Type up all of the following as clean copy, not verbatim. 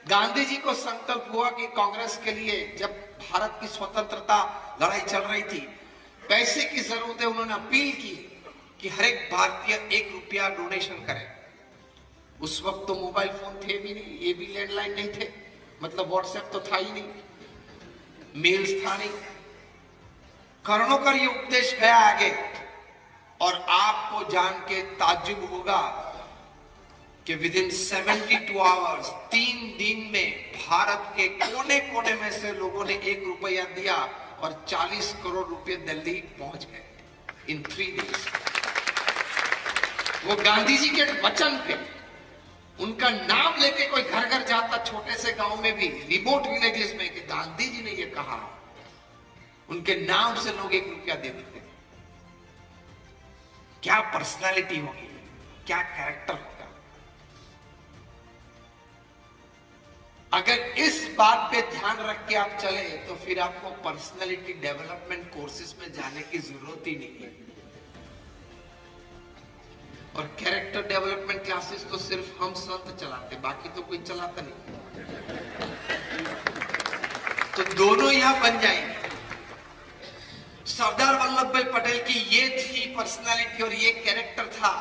गांधी जी को संकल्प हुआ कि कांग्रेस के लिए जब भारत की स्वतंत्रता लड़ाई चल रही थी, पैसे की जरूरत है, उन्होंने अपील की कि हर एक भारतीय 1 रुपया डोनेशन करे। उस वक्त तो मोबाइल फोन थे भी नहीं, ये भी लैंडलाइन नहीं थे, मतलब व्हाट्सएप तो था ही नहीं, मेल्स था नहीं। करोड़ों का ये उपदेश गया आगे, और आपको जान के ताज्जुब होगा कि विदिन 72 आवर्स, 3 दिन में भारत के कोने कोने में से लोगों ने 1 रुपया दिया और 40 करोड़ रुपए दिल्ली पहुंच गए इन 3 डेज। वो गांधी जी के वचन पे, उनका नाम लेके कोई घर घर जाता, छोटे से गांव में भी, रिमोट विलेजेस में, कि गांधी जी ने ये कहा, उनके नाम से लोग 1 रुपया दे देते। क्या पर्सनालिटी होगी, क्या कैरेक्टर होगा। अगर इस बात पे ध्यान रख के आप चले तो फिर आपको पर्सनालिटी डेवलपमेंट कोर्सेज में जाने की जरूरत ही नहीं है। और कैरेक्टर डेवलपमेंट क्लासेस तो सिर्फ हम संत चलाते, बाकी तो कोई चलाता नहीं। तो दोनों यहां बन जाएंगे। सरदार वल्लभ भाई पटेल की ये थी पर्सनालिटी और ये कैरेक्टर था।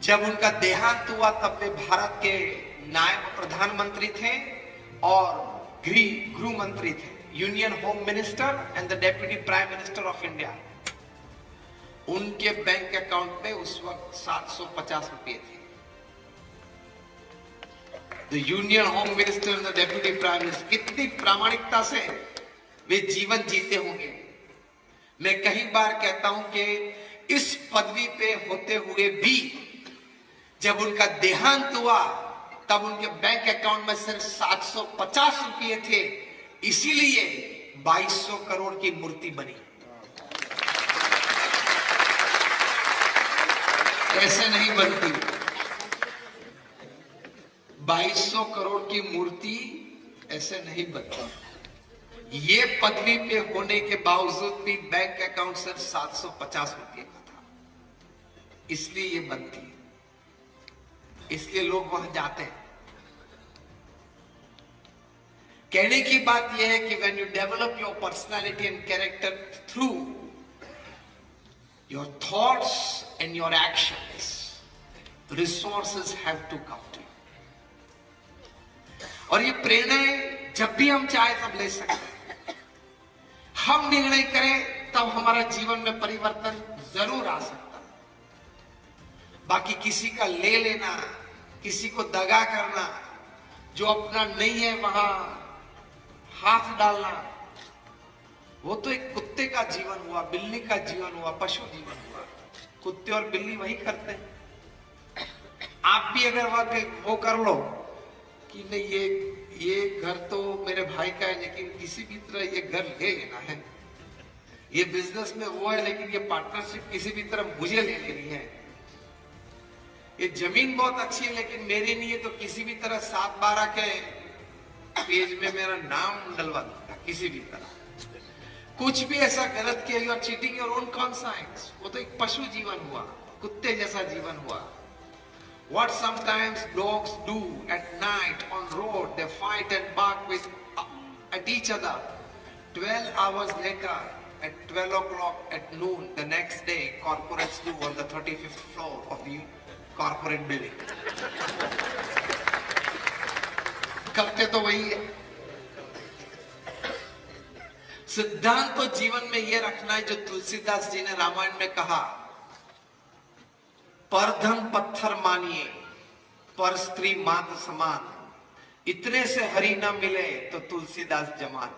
जब उनका देहांत हुआ तब वे भारत के नायब प्रधानमंत्री थे और गृह मंत्री थे, union home minister and the deputy prime minister of India. उनके बैंक अकाउंट में उस वक्त 750 रुपए थे। The union home minister and the deputy prime minister, कितनी प्रामाणिकता से वे जीवन जीते होंगे। मैं कई बार कहता हूं कि इस पदवी पे होते हुए भी जब उनका देहांत हुआ तब उनके बैंक अकाउंट में सिर्फ 750 रुपये थे, इसीलिए 2200 करोड़ की मूर्ति बनी। ऐसे नहीं बनती। 2200 करोड़ की मूर्ति ऐसे नहीं बनती। ये पदवी पे होने के बावजूद भी बैंक अकाउंट सिर्फ 750 रुपये का था, इसलिए ये बनती है, इसलिए लोग वहां जाते हैं। कहने की बात यह है कि when you develop your personality and character through your thoughts and your actions, resources have to come to you. और ये प्रेरणाएं जब भी हम चाहे तब ले सकते हैं। हम निर्णय करें तब हमारा जीवन में परिवर्तन जरूर आ सकता है। बाकी किसी का ले लेना, किसी को दगा करना, जो अपना नहीं है वहां हाथ डालना, वो तो एक कुत्ते का जीवन हुआ, बिल्ली का जीवन हुआ, पशु जीवन हुआ। कुत्ते और बिल्ली वही करते हैं। आप भी अगर वो कर लो कि नहीं ये घर तो मेरे भाई का है, लेकिन किसी भी तरह ये घर ले लेना है, ये बिजनेस में वो है लेकिन ये पार्टनरशिप किसी भी तरह मुझे ले लेनी है, ये जमीन बहुत अच्छी है लेकिन मेरी नहीं है, तो किसी भी तरह 7/12 के पेज में मेरा नाम डलवा दूंगा, किसी भी तरह। कुछ भी ऐसा गलत किया, you are cheating your own conscience. वो तो एक पशु जीवन हुआ, कुत्ते जैसा जीवन हुआ। What sometimes dogs do at night on road, they fight and bark at each other. 12 hours later, at 12 o'clock at noon, the next day, corporates do on the 35th floor of the corporate building. करते तो वही है। सिद्धांत तो जीवन में यह रखना है जो तुलसीदास जी ने रामायण में कहा, पर धन पत्थर मानिए, पर स्त्री मात समान, इतने से हरि न मिले तो तुलसीदास जमान।